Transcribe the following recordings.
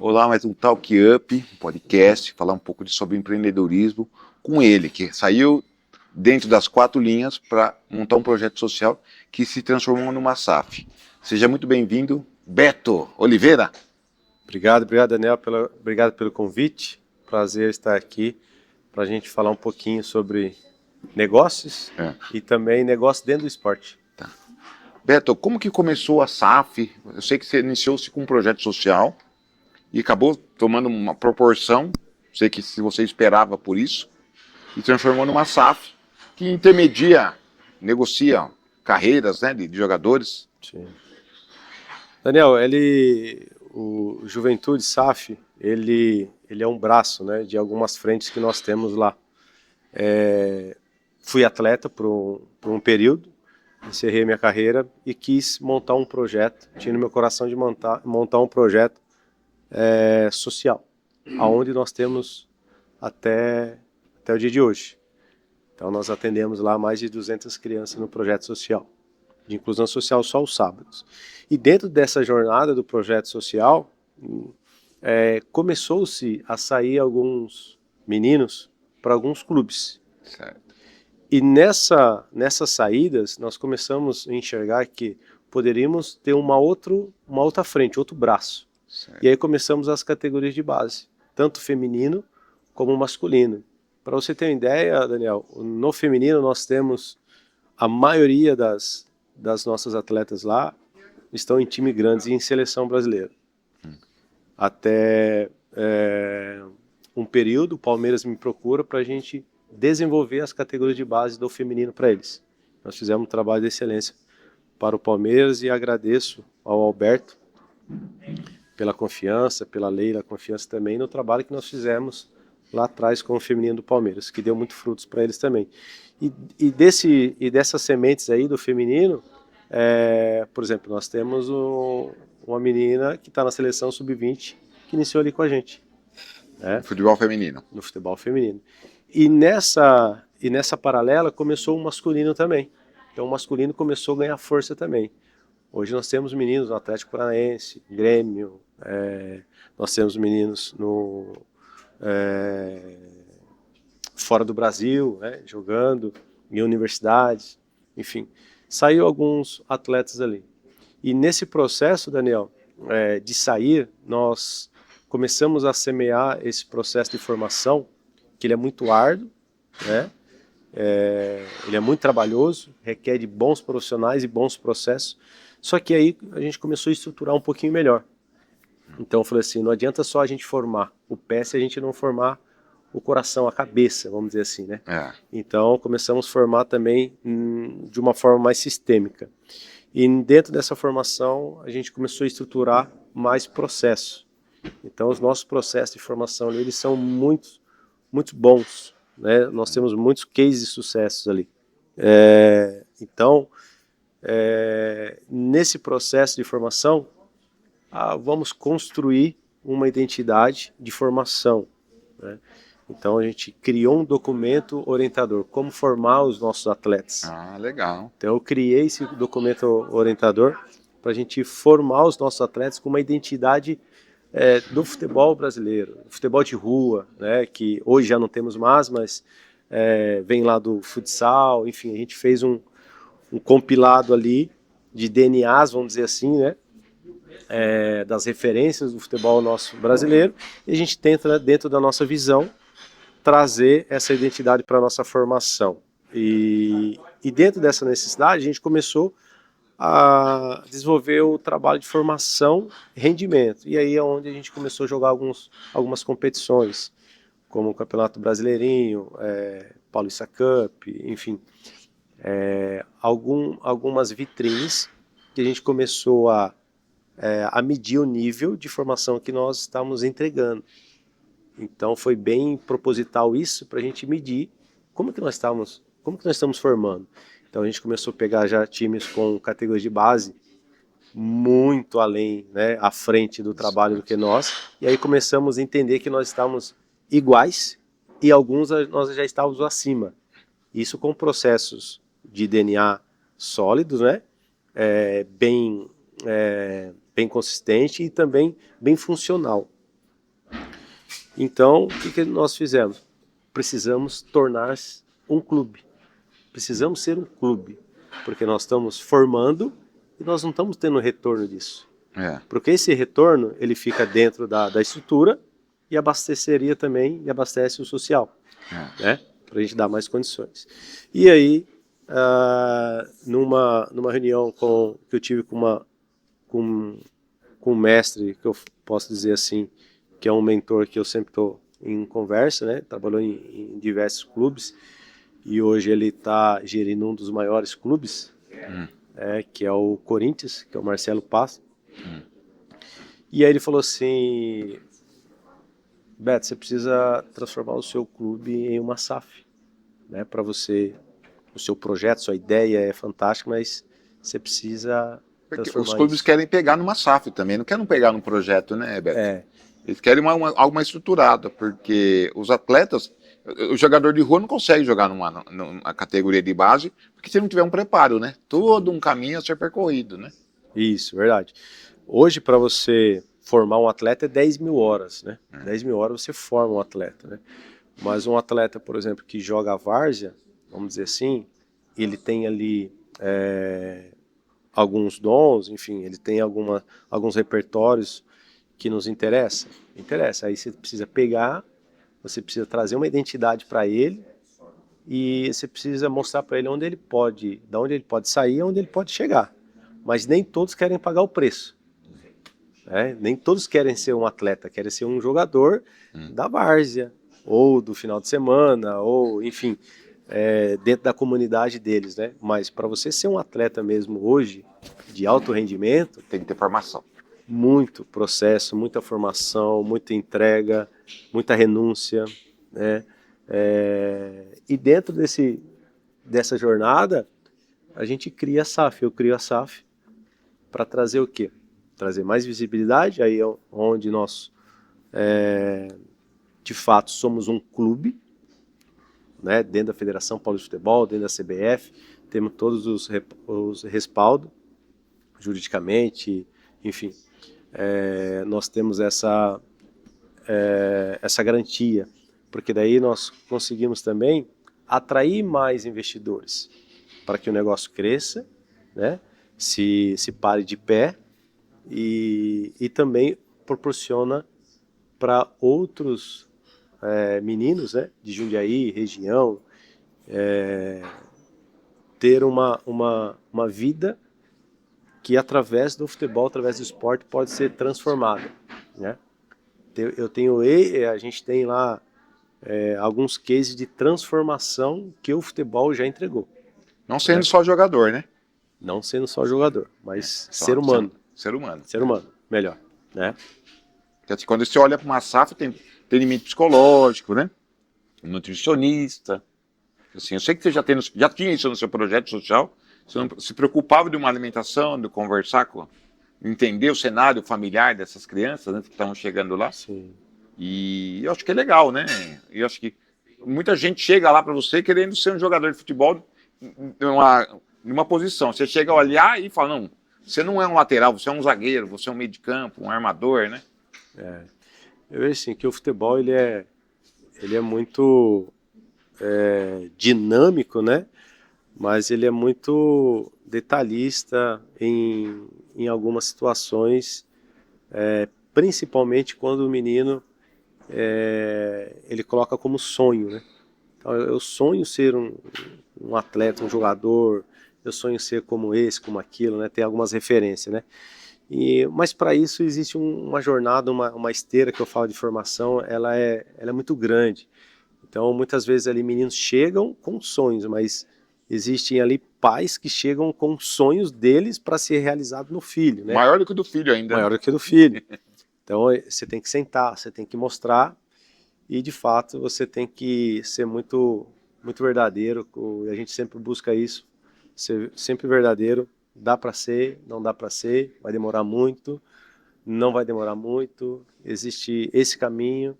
Olá, mais um Talk Up, um podcast, falar um pouco sobre empreendedorismo com ele, que saiu dentro das 4 linhas para montar um projeto social que se transformou numa SAF. Seja muito bem-vindo, Beto Oliveira. Obrigado, Daniel, obrigado pelo convite. Prazer estar aqui para a gente falar um pouquinho sobre negócios e também negócio dentro do esporte. Tá. Beto, como que começou a SAF? Eu sei que você iniciou-se com um projeto social e acabou tomando uma proporção, sei que se você esperava por isso, e transformou numa SAF que intermedia, negocia carreiras, né, de jogadores. Sim. Daniel, o Juventude SAF, ele é um braço, né, de algumas frentes que nós temos lá. Fui atleta por um período, encerrei minha carreira e quis montar um projeto, tinha no meu coração de montar um projeto social, aonde nós temos até o dia de hoje. Então nós atendemos lá mais de 200 crianças no projeto social, de inclusão social só os sábados. E dentro dessa jornada do projeto social, começou-se a sair alguns meninos para alguns clubes. Certo. E nessas saídas, nós começamos a enxergar que poderíamos ter uma outra frente, outro braço. Certo. E aí começamos as categorias de base, tanto feminino como masculino. Para você ter uma ideia, Daniel, no feminino nós temos a maioria das nossas atletas lá estão em time grandes e em seleção brasileira. Até um período, o Palmeiras me procura para a gente desenvolver as categorias de base do feminino para eles. Nós fizemos um trabalho de excelência para o Palmeiras e agradeço ao Alberto pela confiança, pela Leila, a confiança também no trabalho que nós fizemos lá atrás com o feminino do Palmeiras, que deu muito frutos para eles também. E dessas sementes aí do feminino, por exemplo, nós temos uma menina que está na seleção sub-20 que iniciou ali com a gente. Futebol feminino. No futebol feminino. E nessa paralela começou o masculino também. Então o masculino começou a ganhar força também. Hoje nós temos meninos no Atlético Paranaense, Grêmio, nós temos meninos fora do Brasil, né, jogando em universidades, enfim. Saiu alguns atletas ali. E nesse processo, Daniel, de sair, nós começamos a semear esse processo de formação, que ele é muito árduo, né? Ele é muito trabalhoso, requer de bons profissionais e bons processos, só que aí a gente começou a estruturar um pouquinho melhor. Então eu falei assim, não adianta só a gente formar o pé se a gente não formar o coração, a cabeça, vamos dizer assim, né? Então começamos a formar também de uma forma mais sistêmica. E dentro dessa formação a gente começou a estruturar mais processos. Então os nossos processos de formação ali, eles são muito bons, né? Nós temos muitos cases de sucessos ali. Então, nesse processo de formação, vamos construir uma identidade de formação, né? Então a gente criou um documento orientador, como formar os nossos atletas. Legal. Então eu criei esse documento orientador para a gente formar os nossos atletas com uma identidade do futebol brasileiro, futebol de rua, né, que hoje já não temos mais, mas vem lá do futsal, enfim, a gente fez um compilado ali de DNAs, vamos dizer assim, né, das referências do futebol nosso brasileiro, e a gente tenta, dentro da nossa visão, trazer essa identidade para a nossa formação. E dentro dessa necessidade, a gente começou a desenvolver o trabalho de formação e rendimento. E aí é onde a gente começou a jogar algumas competições, como o Campeonato Brasileirinho, Paulista Cup, enfim, algumas vitrines que a gente começou a medir o nível de formação que nós estávamos entregando. Então foi bem proposital isso para a gente medir como que nós estamos formando. Então a gente começou a pegar já times com categorias de base muito além, né, à frente do trabalho do que nós, e aí começamos a entender que nós estávamos iguais e alguns nós já estávamos acima. Isso com processos de DNA sólidos, né, bem consistente e também bem funcional. Então, o que nós fizemos? Precisamos tornar-se um clube. Precisamos ser um clube, porque nós estamos formando e nós não estamos tendo retorno disso. Porque esse retorno, ele fica dentro da estrutura e abasteceria também, e abastece o social, né? Para a gente dar mais condições. E aí, numa reunião que eu tive com um mestre, que eu posso dizer assim, que é um mentor que eu sempre estou em conversa, né? Trabalhou em diversos clubes, e hoje ele está gerindo um dos maiores clubes, que é o Corinthians, que é o Marcelo Paz. E aí ele falou assim: Beto, você precisa transformar o seu clube em uma SAF, né? Para você, o seu projeto, sua ideia é fantástica, mas você precisa Porque os clubes querem pegar numa SAF também, não querem pegar num projeto, né, Beto? Eles querem algo mais estruturado, porque os atletas, o jogador de rua não consegue jogar numa categoria de base, porque se não tiver um preparo, né? Todo um caminho a ser percorrido, né? Isso, verdade. Hoje, para você formar um atleta é 10 mil horas, né? 10 mil horas você forma um atleta, né? Mas um atleta, por exemplo, que joga a várzea, vamos dizer assim, ele tem ali alguns dons, enfim, ele tem alguns repertórios que nos interessam. Interessa. Aí você precisa pegar, você precisa trazer uma identidade para ele e você precisa mostrar para ele onde ele pode, da onde ele pode sair, onde ele pode chegar. Mas nem todos querem pagar o preço. Nem todos querem ser um atleta, querem ser um jogador da várzea, ou do final de semana, ou enfim, dentro da comunidade deles, né? Mas para você ser um atleta mesmo hoje, de alto rendimento, tem que ter formação. Muito processo, muita formação, muita entrega, muita renúncia, né? E dentro dessa jornada, a gente cria a SAF, eu crio a SAF para trazer o quê? Trazer mais visibilidade, aí é onde nós, de fato, somos um clube, né, dentro da Federação Paulista de Futebol, dentro da CBF, temos todos os respaldos, juridicamente, enfim, nós temos essa garantia, porque daí nós conseguimos também atrair mais investidores, para que o negócio cresça, né, se pare de pé, e também proporciona para outros meninos, né, de Jundiaí, região, ter uma vida que através do futebol, através do esporte, pode ser transformada, né? A gente tem lá alguns cases de transformação que o futebol já entregou. Não sendo só jogador, né? Não sendo só jogador, mas ser humano. Ser humano. Ser humano, melhor, né? Porque quando você olha para uma SAF, tem limite psicológico, né? Nutricionista. Assim, eu sei que você já tinha isso no seu projeto social, você não se preocupava de uma alimentação, de conversar entender o cenário familiar dessas crianças, né, que estavam chegando lá. Sim. E eu acho que é legal, né? Eu acho que muita gente chega lá para você querendo ser um jogador de futebol numa posição. Você chega a olhar e fala, não, você não é um lateral, você é um zagueiro, você é um meio de campo, um armador, né? Eu vejo assim, que o futebol ele é muito dinâmico, né? Mas ele é muito detalhista em algumas situações, principalmente quando o menino ele coloca como sonho, né? Então, eu sonho ser um atleta, um jogador, eu sonho ser como esse, como aquilo, né? Tem algumas referências, né? Mas para isso existe uma jornada, uma esteira que eu falo de formação, ela é muito grande. Então, muitas vezes ali meninos chegam com sonhos, mas existem ali pais que chegam com sonhos deles para ser realizado no filho, né? Maior do que o do filho ainda. Maior do que o do filho. Então, você tem que sentar, você tem que mostrar e, de fato, você tem que ser muito, muito verdadeiro. A gente sempre busca isso, ser sempre verdadeiro. Dá para ser, não dá para ser, vai demorar muito, não vai demorar muito. Existe esse caminho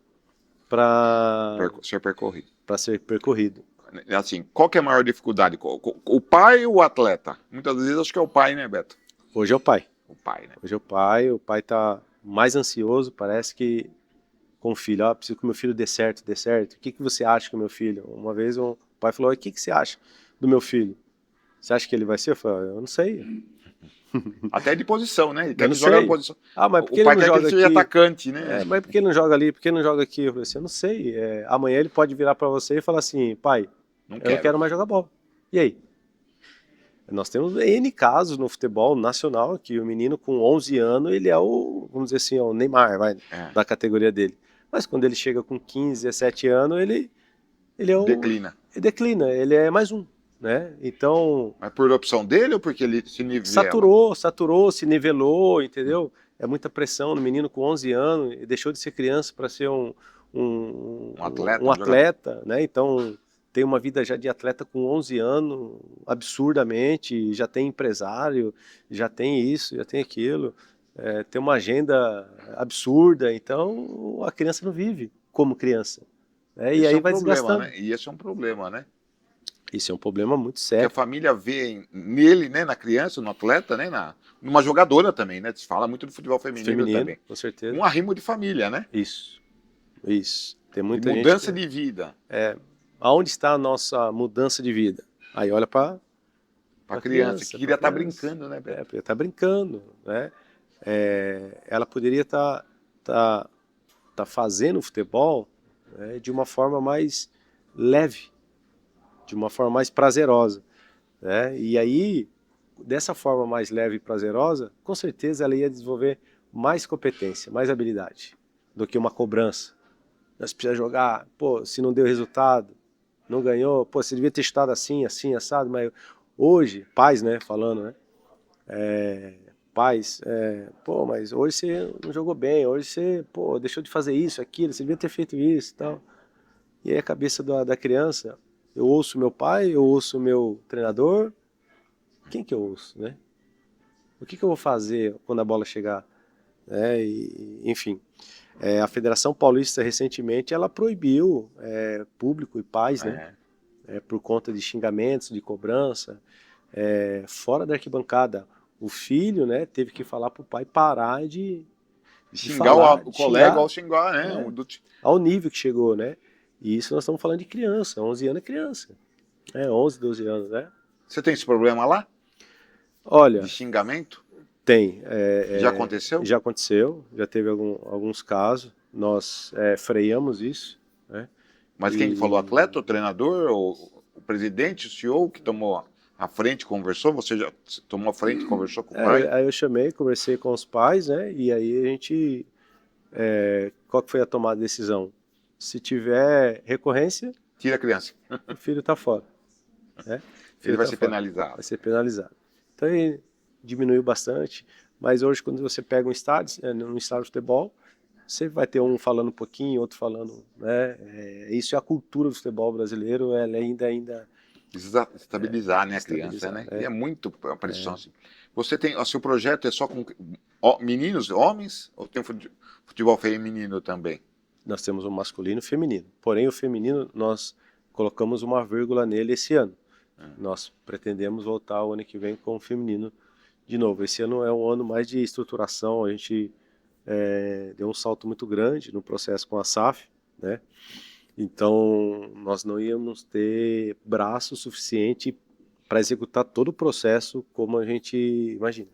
para ser percorrido. Assim, qual que é a maior dificuldade? O pai ou o atleta? Muitas vezes acho que é o pai, né, Beto? Hoje é o pai. O pai, né? Hoje é o pai está mais ansioso, parece que com o filho, preciso que o meu filho dê certo, dê certo. O que você acha que o meu filho? Uma vez o pai falou, o que você acha do meu filho? Você acha que ele vai ser? Eu falei, eu não sei. Até de posição, né? Ele Eu quer não que jogue na sei. posição. Mas por que O ele pai não quer que ele joga seja aqui? atacante, né? Mas por que ele não joga ali? Por que ele não joga aqui? Eu falei assim, eu não sei. Amanhã ele pode virar para você e falar assim, pai, Não eu não quero mais jogar bola. E aí? Nós temos N casos no futebol nacional que o menino com 11 anos, ele é o, vamos dizer assim, o Neymar, da categoria dele. Mas quando ele chega com 15, 17 anos, ele é Declina. ele declina, ele é mais um, né? Então, Mas por opção dele ou porque ele se nivela? saturou, se nivelou, entendeu? É muita pressão no menino com 11 anos, ele deixou de ser criança para ser um atleta, né? Então, tem uma vida já de atleta com 11 anos, absurdamente, já tem empresário, já tem isso, já tem aquilo, tem uma agenda absurda, então a criança não vive como criança. E aí vai desgastando. Né? E esse é um problema, né? Isso é um problema muito sério. Porque a família vê nele, né, na criança, no atleta, né, numa jogadora também, né? Se fala muito do futebol feminino também. Com certeza. Um arrimo de família, né? Isso. Tem muita gente mudança de vida. Aonde está a nossa mudança de vida? Aí olha para a criança, que queria estar brincando, né, Beto? Poderia estar brincando, né? Ela poderia estar fazendo o futebol, né, de uma forma mais leve, de uma forma mais prazerosa, né? E aí, dessa forma mais leve e prazerosa, com certeza ela ia desenvolver mais competência, mais habilidade do que uma cobrança. Nós precisamos jogar, se não deu resultado, não ganhou, você devia ter estado assim, assim, assado, mas hoje, pais, né, falando, né, pais, mas hoje você não jogou bem, hoje você, deixou de fazer isso, aquilo, você devia ter feito isso e tal. E aí a cabeça da criança, eu ouço meu pai, eu ouço meu treinador, quem que eu ouço, né? O que eu vou fazer quando a bola chegar? Enfim, a Federação Paulista recentemente ela proibiu público e pais, né? Por conta de xingamentos, de cobrança, fora da arquibancada. O filho, né, teve que falar pro pai parar de xingar o colega ao xingar, né? Ao nível que chegou, né? E isso nós estamos falando de criança, 11 anos é criança. 11, 12 anos, né? Você tem esse problema lá? Olha... De xingamento? Tem. Já aconteceu? Já aconteceu, já teve alguns casos. Nós freamos isso, né? Mas quem falou, atleta, o treinador, ou o presidente, o CEO que tomou a frente, conversou? Você já tomou a frente e conversou com o pai? Aí eu chamei, conversei com os pais, né? E aí a gente... qual que foi a tomada de decisão? Se tiver recorrência... Tira a criança. O filho está fora. Né? Ele vai ser penalizado. Vai ser penalizado. Então ele diminuiu bastante, mas hoje quando você pega um estádio, num estádio de futebol, você vai ter um falando um pouquinho, outro falando, né? Isso é a cultura do futebol brasileiro, ela ainda estabilizar, né, a criança, né? E é muito a pressão, assim. Você tem, o seu projeto é só com meninos, homens, ou tem futebol feminino também? Nós temos o masculino e o feminino, porém o feminino nós colocamos uma vírgula nele esse ano. Nós pretendemos voltar o ano que vem com o feminino de novo. Esse ano é um ano mais de estruturação, a gente deu um salto muito grande no processo com a SAF, né? Então nós não íamos ter braço suficiente para executar todo o processo como a gente imagina.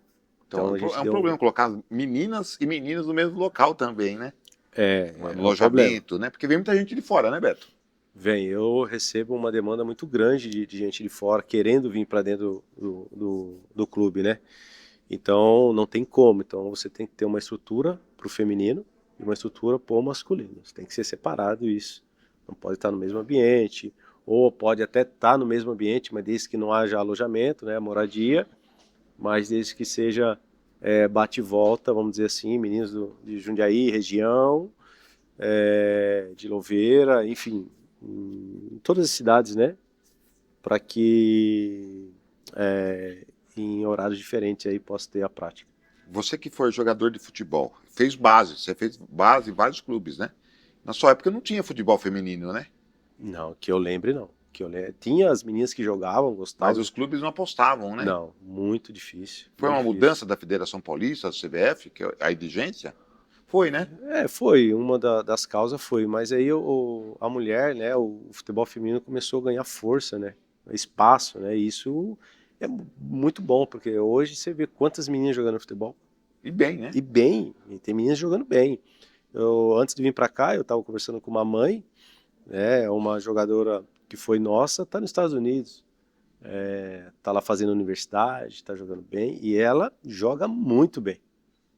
Então é um problema colocar meninas e meninos no mesmo local também, né? No alojamento, né? Porque vem muita gente de fora, né, Beto? Vem, eu recebo uma demanda muito grande de gente de fora querendo vir para dentro do clube, né? Então não tem como, então você tem que ter uma estrutura para o feminino e uma estrutura para o masculino, tem que ser separado isso, não pode estar no mesmo ambiente, ou pode até estar no mesmo ambiente, mas desde que não haja alojamento, né, moradia, mas desde que seja bate e volta, vamos dizer assim, meninos de Jundiaí, região, de Louveira, enfim, em todas as cidades, né, para que em horários diferentes aí possa ter a prática. Você que foi jogador de futebol, fez base, você fez base em vários clubes, né? Na sua época não tinha futebol feminino, né? Não, que eu lembre não. Tinha as meninas que jogavam, gostavam. Mas os clubes não apostavam, né? Não, muito difícil. Foi uma mudança da Federação Paulista, da CBF, que é a exigência? Foi, né? Foi, uma das causas foi, mas aí a mulher, né, o futebol feminino começou a ganhar força, né, espaço, né, e isso é muito bom, porque hoje você vê quantas meninas jogando futebol, E bem, né? e bem, e tem meninas jogando bem. Antes de vir para cá, eu estava conversando com uma mãe, né, uma jogadora que foi nossa, tá nos Estados Unidos, tá lá fazendo universidade, tá jogando bem, e ela joga muito bem.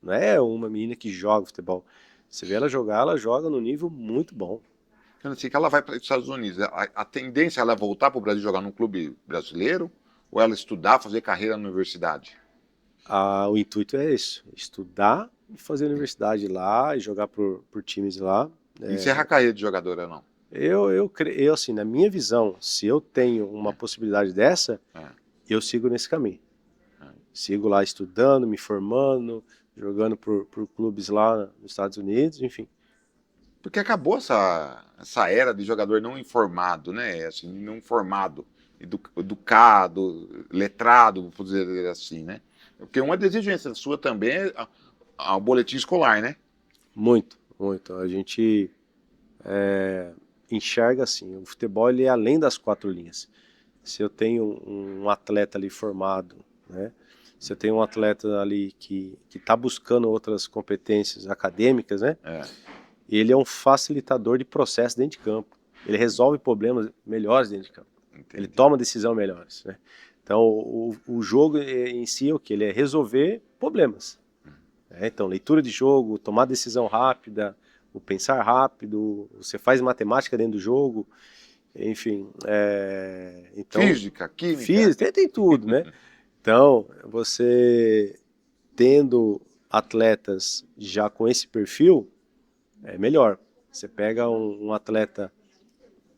Não é uma menina que joga futebol. Você vê ela jogar, ela joga no nível muito bom. Então, assim, que ela vai para os Estados Unidos, a tendência é ela voltar para o Brasil jogar num clube brasileiro ou ela estudar, fazer carreira na universidade? O intuito é isso, estudar e fazer universidade lá e jogar por times lá. Encerrar a carreira de jogadora, não. Eu, assim, na minha visão, se eu tenho uma possibilidade dessa, É. eu sigo nesse caminho. Sigo lá estudando, me formando, jogando por clubes lá nos Estados Unidos, enfim. Porque acabou essa era de jogador não informado, né? Assim, não formado, educado, letrado, vou dizer assim, né? Porque uma das exigências sua também é o boletim escolar, né? Muito, muito. A gente enxerga assim, o futebol ele é além das quatro linhas. Se eu tenho um atleta ali formado, né? Se eu tenho um atleta ali que está buscando outras competências acadêmicas, né? Ele é um facilitador de processo dentro de campo. Ele resolve problemas melhores dentro de campo. Entendi. Ele toma decisão melhores, né? Então, o jogo em si é o que? Ele é resolver problemas. Então, leitura de jogo, tomar decisão rápida, o pensar rápido, você faz matemática dentro do jogo, enfim. Então, Física, química. tem tudo, né? Então, você tendo atletas já com esse perfil, é melhor. Você pega um atleta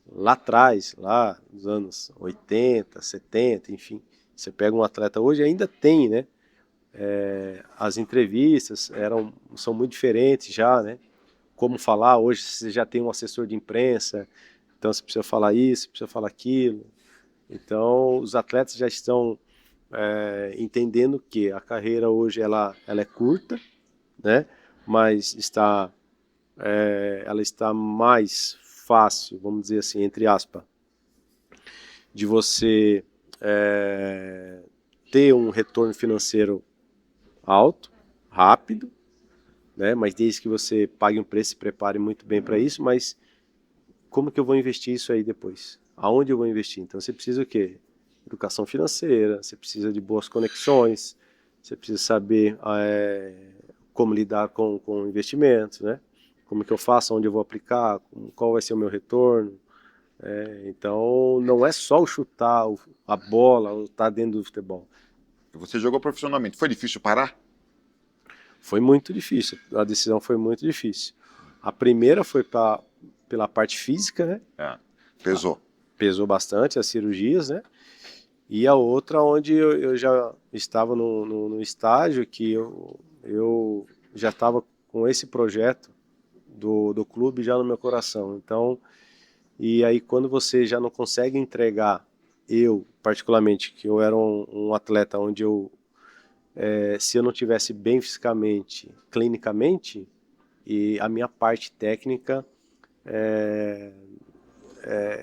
lá atrás, lá nos anos 80, 70, enfim, você pega um atleta hoje, ainda tem, né? As entrevistas são muito diferentes já, né? Como falar, hoje você já tem um assessor de imprensa, então você precisa falar isso, precisa falar aquilo. Então os atletas já estão entendendo que a carreira hoje ela é curta, né? Mas ela está mais fácil, vamos dizer assim, entre aspas, de você ter um retorno financeiro alto, rápido, né? Mas desde que você pague um preço e se prepare muito bem para isso, mas como que eu vou investir isso aí depois? Aonde eu vou investir? Então você precisa o quê? Educação financeira, você precisa de boas conexões, você precisa saber como lidar com investimentos, né? Como que eu faço, onde eu vou aplicar, qual vai ser o meu retorno. Então não é só o chutar a bola ou estar dentro do futebol. Você jogou profissionalmente. Foi difícil parar? Foi muito difícil, a decisão foi muito difícil. A primeira foi pela parte física, né? Pesou. Pesou bastante as cirurgias, né? E a outra onde eu já estava no estágio que eu já estava com esse projeto do clube já no meu coração. Então, e aí quando você já não consegue entregar, eu particularmente, que eu era um atleta onde se eu não tivesse bem fisicamente, clinicamente, e a minha parte técnica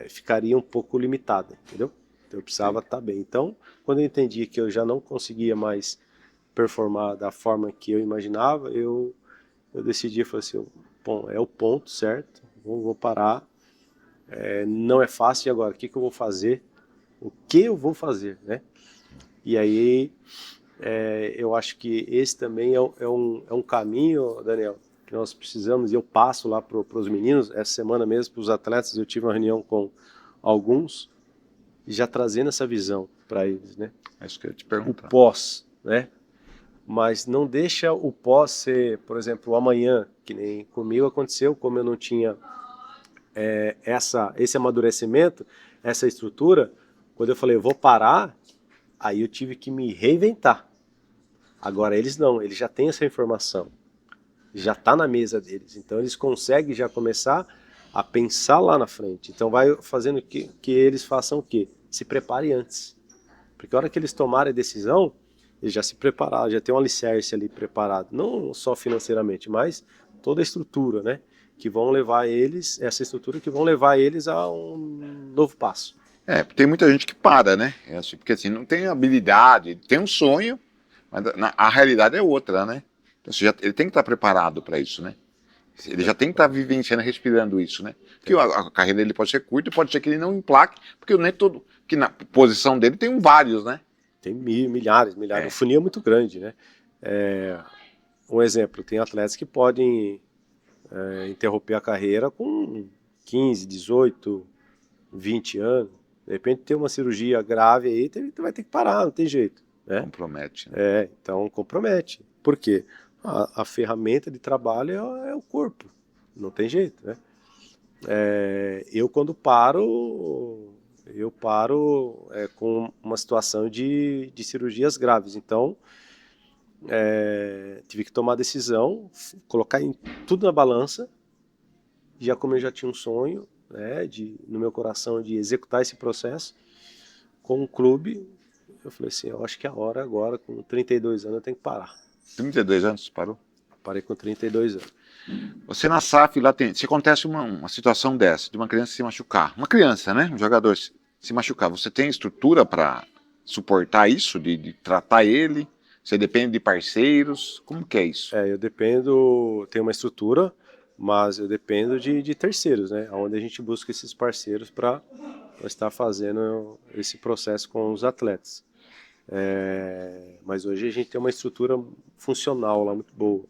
ficaria um pouco limitada, entendeu? Então, eu precisava estar bem. Então, quando eu entendi que eu já não conseguia mais performar da forma que eu imaginava, eu decidi, falei assim, bom, é o ponto certo, vou parar, não é fácil, e agora, o que eu vou fazer? O que eu vou fazer, né? E aí, eu acho que esse também é um caminho, Daniel, que nós precisamos, e eu passo lá para os meninos, essa semana mesmo, para os atletas, eu tive uma reunião com alguns, já trazendo essa visão para eles, né? É isso que eu ia te perguntar. O pós, né? Mas não deixa o pós ser, por exemplo, o amanhã, que nem comigo aconteceu, como eu não tinha esse amadurecimento, essa estrutura, quando eu falei, eu vou parar, aí eu tive que me reinventar. Agora eles não, eles já têm essa informação, já está na mesa deles, então eles conseguem já começar a pensar lá na frente. Então vai fazendo que eles façam o quê? Se preparem antes. Porque a hora que eles tomarem a decisão, eles já se prepararam, já tem um alicerce ali preparado. Não só financeiramente, mas toda a estrutura, né? Que vão levar eles, essa estrutura que vão levar eles a um novo passo. Tem muita gente que para, né? Assim, porque assim, não tem habilidade, tem um sonho, mas a realidade é outra, né? Então, ele tem que estar preparado para isso, né? Ele já tem que estar vivenciando, respirando isso, né? Porque a carreira dele pode ser curta, pode ser que ele não emplaque, porque nem todo, que na posição dele tem vários, né? Tem milhares. O funil é muito grande, né? Um exemplo, tem atletas que podem interromper a carreira com 15, 18, 20 anos. De repente tem uma cirurgia grave aí, vai ter que parar, não tem jeito. Né? Compromete. Né? Então compromete. Por quê? A ferramenta de trabalho é o corpo, não tem jeito. Né? Eu quando paro, com uma situação de cirurgias graves. Então, tive que tomar a decisão, colocar tudo na balança, já como eu já tinha um sonho, né, no meu coração de executar esse processo com o clube, eu falei assim, eu acho que é a hora agora, com 32 anos eu tenho que parar. 32 anos, parou? Parei com 32 anos. Você na SAF lá se acontece uma situação dessa, de uma criança se machucar, uma criança, né, um jogador se machucar, você tem estrutura para suportar isso, de tratar ele? Você depende de parceiros? Como que é isso? Eu dependo, tenho uma estrutura, mas eu dependo de terceiros, né? Onde a gente busca esses parceiros para estar fazendo esse processo com os atletas. Mas hoje a gente tem uma estrutura funcional lá muito boa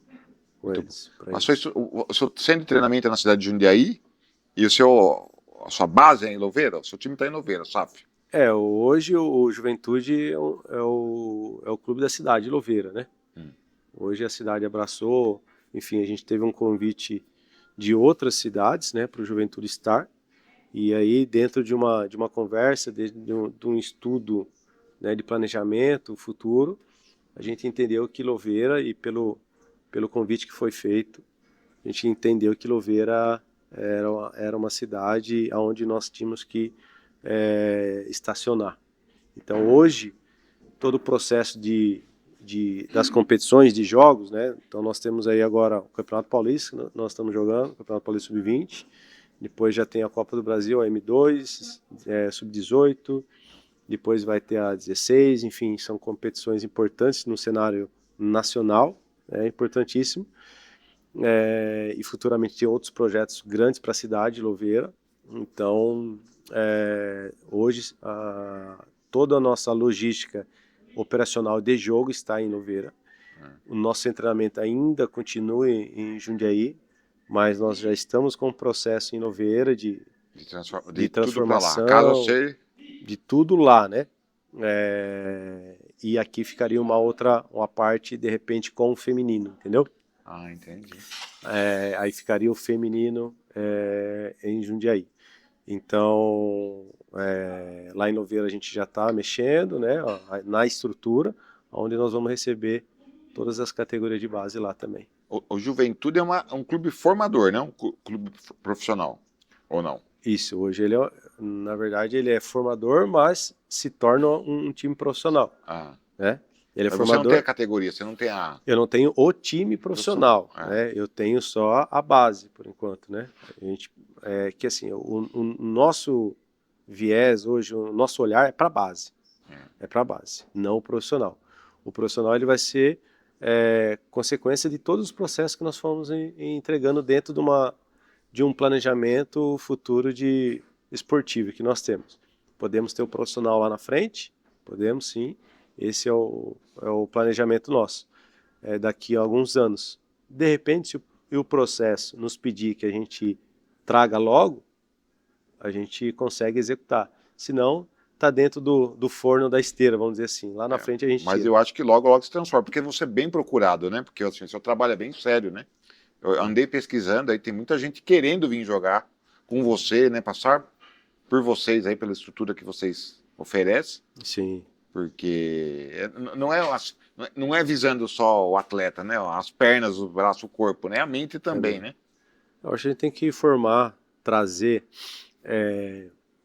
com eles. Mas o seu centro de treinamento é na cidade de Jundiaí e a sua base é em Louveira? O seu time está em Louveira, SAF? Hoje o Juventude é o clube da cidade de Louveira, né? Hoje a cidade abraçou, enfim, a gente teve um convite de outras cidades, né, para o Juventude estar, e aí dentro de uma conversa, de um estudo, né, de planejamento futuro, a gente entendeu que Louveira, e pelo convite que foi feito, a gente entendeu que Louveira era uma cidade onde nós tínhamos que estacionar. Então hoje, todo o processo das competições de jogos, né? Então nós temos aí agora o Campeonato Paulista, nós estamos jogando, o Campeonato Paulista Sub-20, depois já tem a Copa do Brasil, a M2, Sub-18, depois vai ter a 16, enfim, são competições importantes no cenário nacional, importantíssimo, e futuramente tem outros projetos grandes para a cidade de Louveira. Então, hoje toda a nossa logística operacional de jogo está em Louveira. O nosso treinamento ainda continua em Jundiaí, mas nós já estamos com um processo em Louveira de transformação, de tudo lá, né? E aqui ficaria uma parte, de repente, com o feminino, entendeu? Ah, entendi. Aí ficaria o feminino em Jundiaí. Então, lá em Louveira a gente já está mexendo, né, na estrutura, onde nós vamos receber todas as categorias de base lá também. O Juventude é um clube formador, né? Um clube profissional, ou não? Isso, hoje na verdade, ele é formador, mas se torna um time profissional. Né? Ele é mas formador. Você não tem a categoria, você não tem a... Eu não tenho o time profissional, né? Eu tenho só a base, por enquanto, né? A gente, que assim, o nosso viés hoje, o nosso olhar é para a base. É para a base, não o profissional. O profissional ele vai ser consequência de todos os processos que nós fomos entregando dentro de um planejamento futuro esportivo que nós temos. Podemos ter o profissional lá na frente? Podemos sim. Esse é o planejamento nosso. Daqui a alguns anos. De repente, se o processo nos pedir que a gente traga logo, a gente consegue executar. Se não, está dentro do forno da esteira, vamos dizer assim. Lá na frente a gente Mas tira. eu acho que logo se transforma, porque você é bem procurado, né? Porque assim, o seu trabalho é bem sério, né? Eu andei pesquisando, aí tem muita gente querendo vir jogar com você, né? Passar por vocês aí, pela estrutura que vocês oferecem. Sim. Porque não é visando só o atleta, né? As pernas, o braço, o corpo, né? A mente também, né? Eu acho que a gente tem que formar, trazer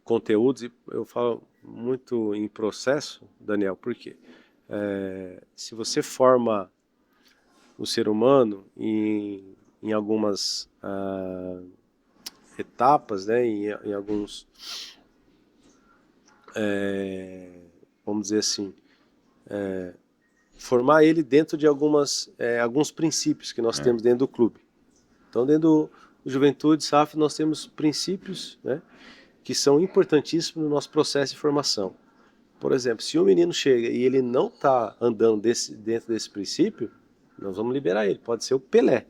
conteúdos, e eu falo muito em processo, Daniel, porque se você forma o ser humano em algumas etapas, né, em alguns, vamos dizer assim, formar ele dentro de alguns princípios que nós temos dentro do clube. Então, dentro do Juventude SAF, nós temos princípios, né, que são importantíssimos no nosso processo de formação. Por exemplo, se um menino chega e ele não está andando dentro desse princípio, nós vamos liberar ele. Pode ser o Pelé.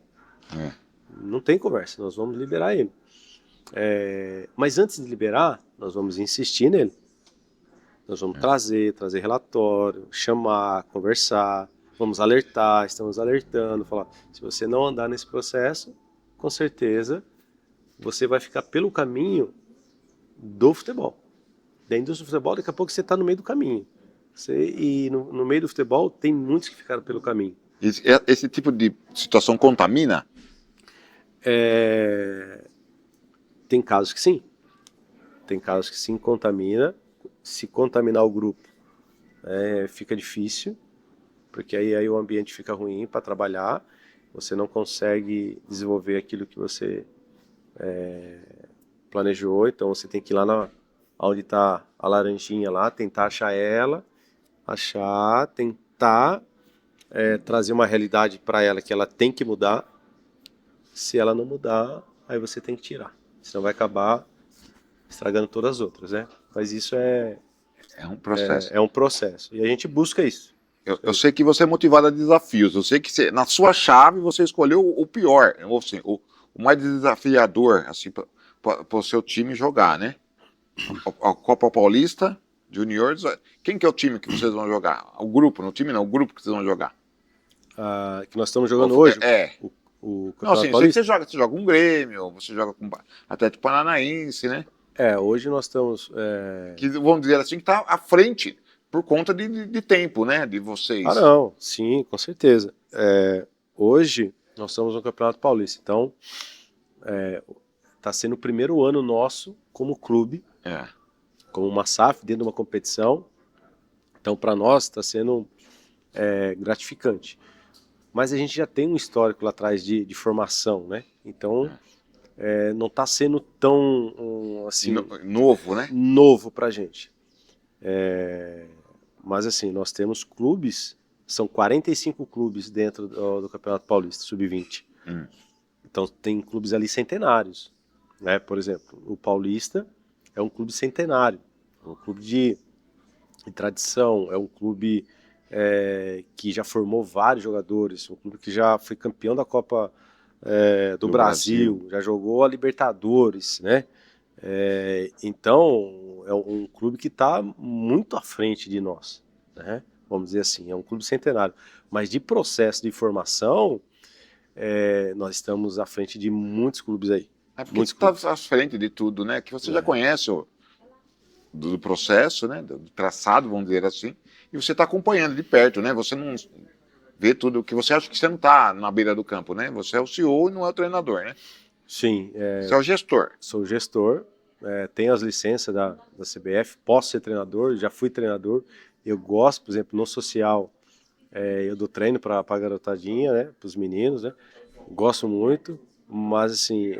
Não tem conversa, nós vamos liberar ele. Mas antes de liberar, nós vamos insistir nele. Nós vamos trazer relatório, chamar, conversar, vamos alertar, estamos alertando, falar, se você não andar nesse processo, com certeza você vai ficar pelo caminho do futebol. Da indústria do futebol, daqui a pouco você está no meio do caminho. E no meio do futebol tem muitos que ficaram pelo caminho. Esse tipo de situação contamina? Tem casos que sim. Tem casos que sim, contamina. Se contaminar o grupo, fica difícil, porque aí o ambiente fica ruim para trabalhar, você não consegue desenvolver aquilo que você planejou, então você tem que ir lá onde está a laranjinha lá, tentar achar ela, tentar trazer uma realidade para ela que ela tem que mudar. Se ela não mudar, aí você tem que tirar, senão vai acabar estragando todas as outras, né? Mas isso é um processo. É um processo. E a gente busca isso. Eu sei que você é motivado a desafios. Eu sei que na sua chave você escolheu o pior, ou assim, o mais desafiador assim, para o seu time jogar, né? A Copa Paulista, Juniors. Quem que é o time que vocês vão jogar? O grupo, no time não, o grupo que vocês vão jogar. Que nós estamos jogando hoje? O não, assim, sei que você joga um Grêmio, você joga com Atlético Paranaense, né? Hoje nós estamos... Que, vamos dizer assim, que está à frente por conta de tempo, né, de vocês. Não, sim, com certeza. Hoje nós estamos no Campeonato Paulista, então está sendo o primeiro ano nosso como clube, como uma SAF dentro de uma competição, então para nós está sendo gratificante. Mas a gente já tem um histórico lá atrás de formação, né? Então não está sendo tão assim novo, né? Novo para a gente. Mas assim, nós temos clubes, são 45 clubes dentro do Campeonato Paulista, sub-20. Então tem clubes ali centenários, né? Por exemplo, o Paulista é um clube centenário, é um clube de tradição, é um clube que já formou vários jogadores, um clube que já foi campeão da Copa do Brasil, já jogou a Libertadores, né? Então é um clube que está muito à frente de nós, né? Vamos dizer assim, é um clube centenário, mas de processo de formação nós estamos à frente de muitos clubes aí. Porque você está à frente de tudo, né? Que você já conhece do processo, né? Do traçado, vamos dizer assim, e você está acompanhando de perto, né? Você não vê tudo, que você acha que você não está na beira do campo, né? Você é o CEO e não é o treinador, né? Sim. Você é o gestor. Sou gestor, tenho as licenças da CBF, posso ser treinador, já fui treinador. Eu gosto, por exemplo, no social, eu dou treino para a garotadinha, né? Para os meninos, né? Gosto muito, mas assim,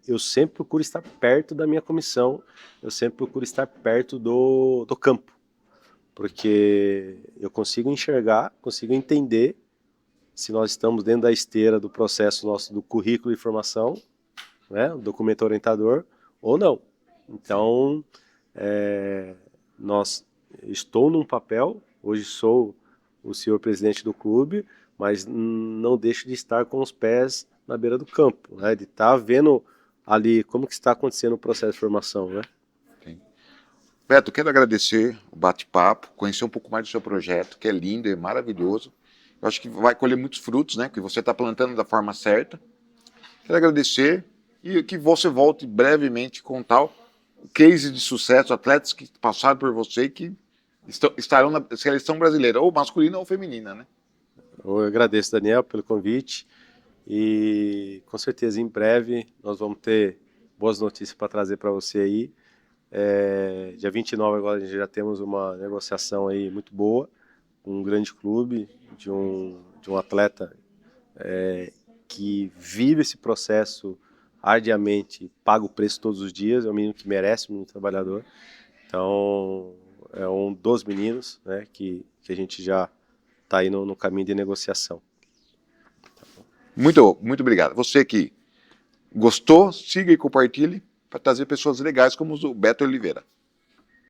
eu sempre procuro estar perto da minha comissão, eu sempre procuro estar perto do campo, porque eu consigo enxergar, consigo entender se nós estamos dentro da esteira do processo nosso do currículo de formação, né, o documento orientador, ou não. Então, estou num papel, hoje sou o senhor presidente do clube, mas não deixo de estar com os pés na beira do campo, né, de estar vendo ali como que está acontecendo o processo de formação, né? Beto, quero agradecer o bate-papo, conhecer um pouco mais do seu projeto, que é lindo e maravilhoso. Eu acho que vai colher muitos frutos, né? Que você está plantando da forma certa. Quero agradecer e que você volte brevemente com tal case de sucesso, atletas que passaram por você e que estarão na seleção brasileira, ou masculina ou feminina, né? Eu agradeço, Daniel, pelo convite e com certeza em breve nós vamos ter boas notícias para trazer para você aí. Dia 29 agora a gente já temos uma negociação aí muito boa com um grande clube de um atleta que vive esse processo ardiamente, paga o preço todos os dias, é um menino que merece, um menino trabalhador. Então, é um dos meninos, né, que a gente já está aí no caminho de negociação. Muito, muito obrigado. Você que gostou, siga e compartilhe para trazer pessoas legais como o Beto Oliveira.